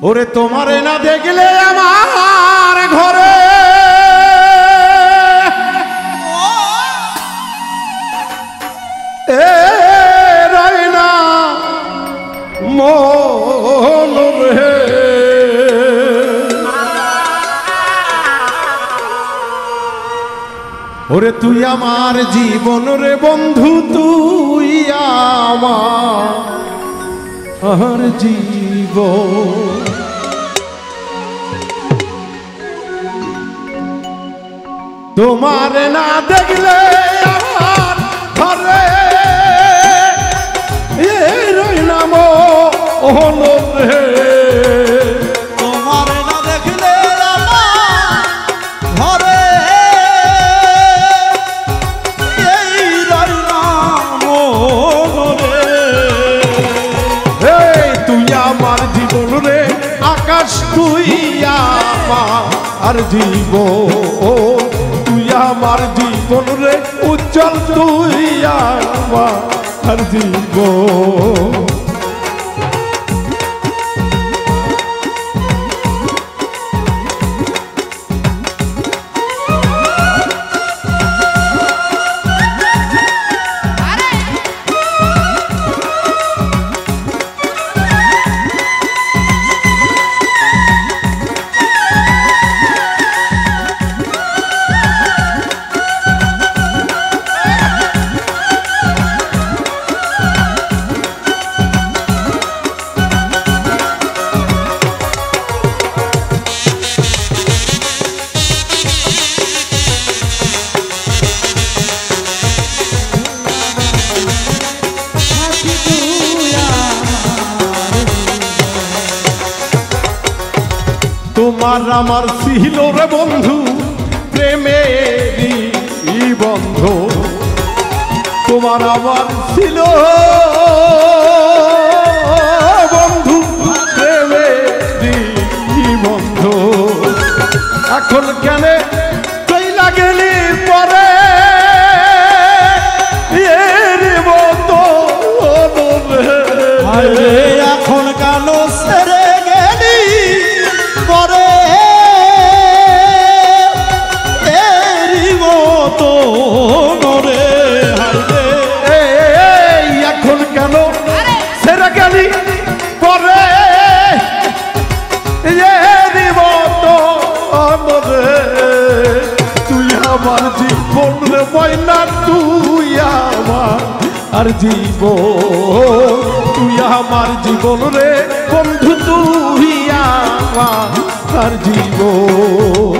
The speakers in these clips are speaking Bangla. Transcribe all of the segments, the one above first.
ওরে তোমারে না দেখলে আমার ঘরে এ রয় না মন রে। ওরে তুই আমার জীবন রে বন্ধু, তুই আমার জীবন। তোমার না দেখলে আমার ঘরে রই না মন রে। তোমার না দেখলে আমার ঘরে এই রই না মন রে। তুই আমার জীবন রে আকাশ, তুই আমার জীবন। তুই আমার জীবন রে উজ্জ্বল, তুই আমার জীবন। তোমার আমার ছিল রে বন্ধু প্রেমেরই বন্ধ। তোমার আমার ছিল বন্ধু প্রেমেরই বন্ধ। এখন কেন চইলা গেলি পরে এর মতো রে। এখন কেন সেরে গেলি পরে এরই মতো রে। এখন কেন সেরে গেলি পরে এরই মতো রে। তুই আমার জীবন রে বয়না, তুই আমার জীবন। তুই আমার জীবন রে বন্ধু, তুই আমার জীবন।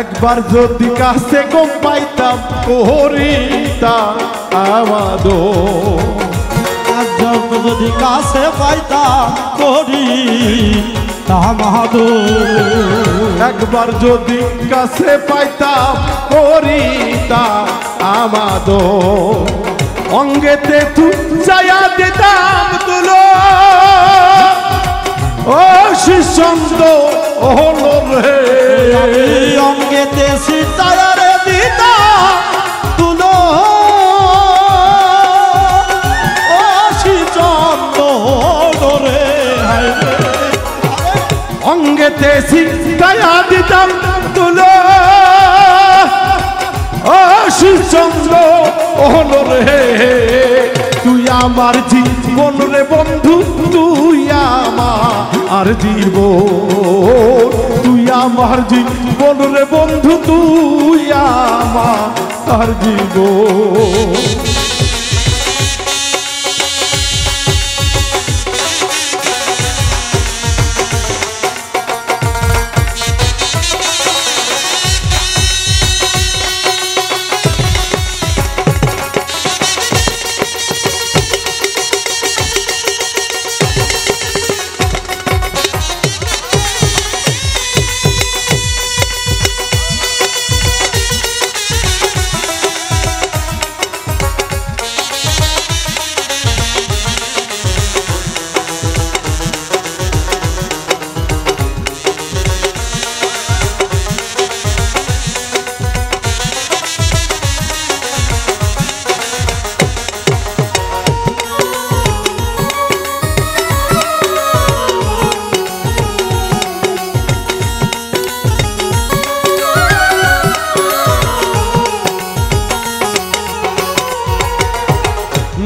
একবার যদি কাছে কম পাইতাম করিতাম আমাদো। যদি কাছে পাইতাম করি তামাদো। একবার যদি কাছে পাইতাম করিতাম আমাদো। অঙ্গেতে তুই চায়া দিতাম তুলো ও শিশন্দ হলো রে। অঙ্গেতে সিতারে দিতা তুলো ও শিচন্দ রে। অঙ্গেতে সিতায়া দিতাম তুলো ও শিশন্দ হলো রে। তুই আমার জীবন রে বন্ধু, তুই আমার জীবন। তুই আমার জীবন রে বন্ধু তুই আমার জীবন।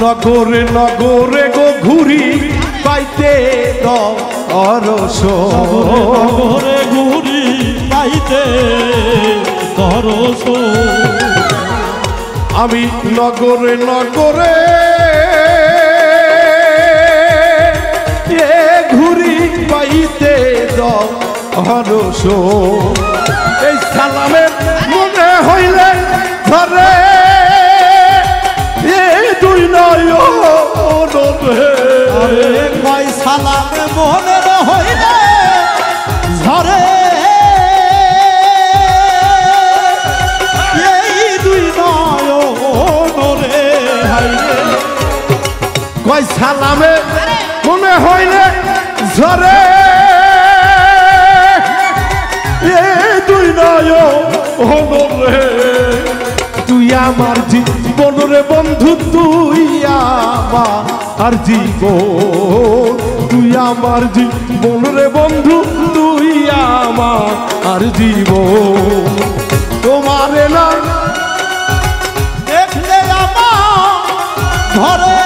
নগরে নগরে গো ঘুরি পাইতে দরস, নগরে ঘুরি পাইতে দরস। আমি নগরে নগরে ঘুরি পাইতে দরস। এই সালামের মনে হইলে ধরে তুই নয় কয় সালামে মনের হইলে ঝরে, এই দুই নয়নরে কয় সালামে মনে হইলে ঝরে তুই নয় তুই আমার জীবন রে বন্ধু তুই আমার জীবন। তুই আমার জীবন রে বন্ধু তুই আমার জীবন। তোমারে না দেখলে আমার ঘরে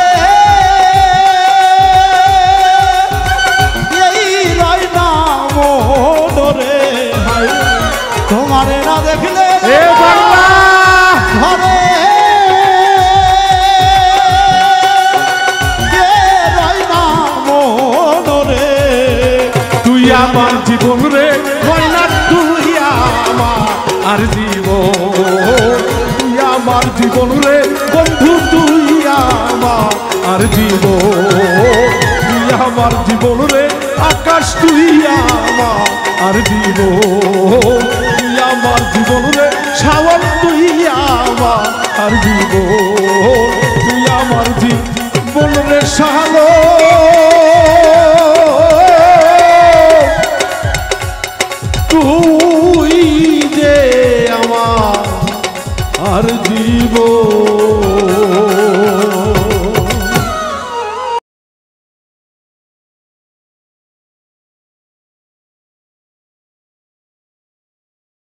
এই রয় না মনরে, তোমারে না দেখলে এ বাংলা ঘরে রয় না মনরে। তুই আমার জীবন রে কয়না তুই আমার জীবন। তুই আমার জীবন রে বন্ধু তুই আমার জীবন। তুই আমার জীবন রে আকাশ তুই আমার জীবন। তুই আমার জীবন রে শাওন তুই আমার জীবন। তুই আমার জীবন রে শালো তুই যে আমার জীবন।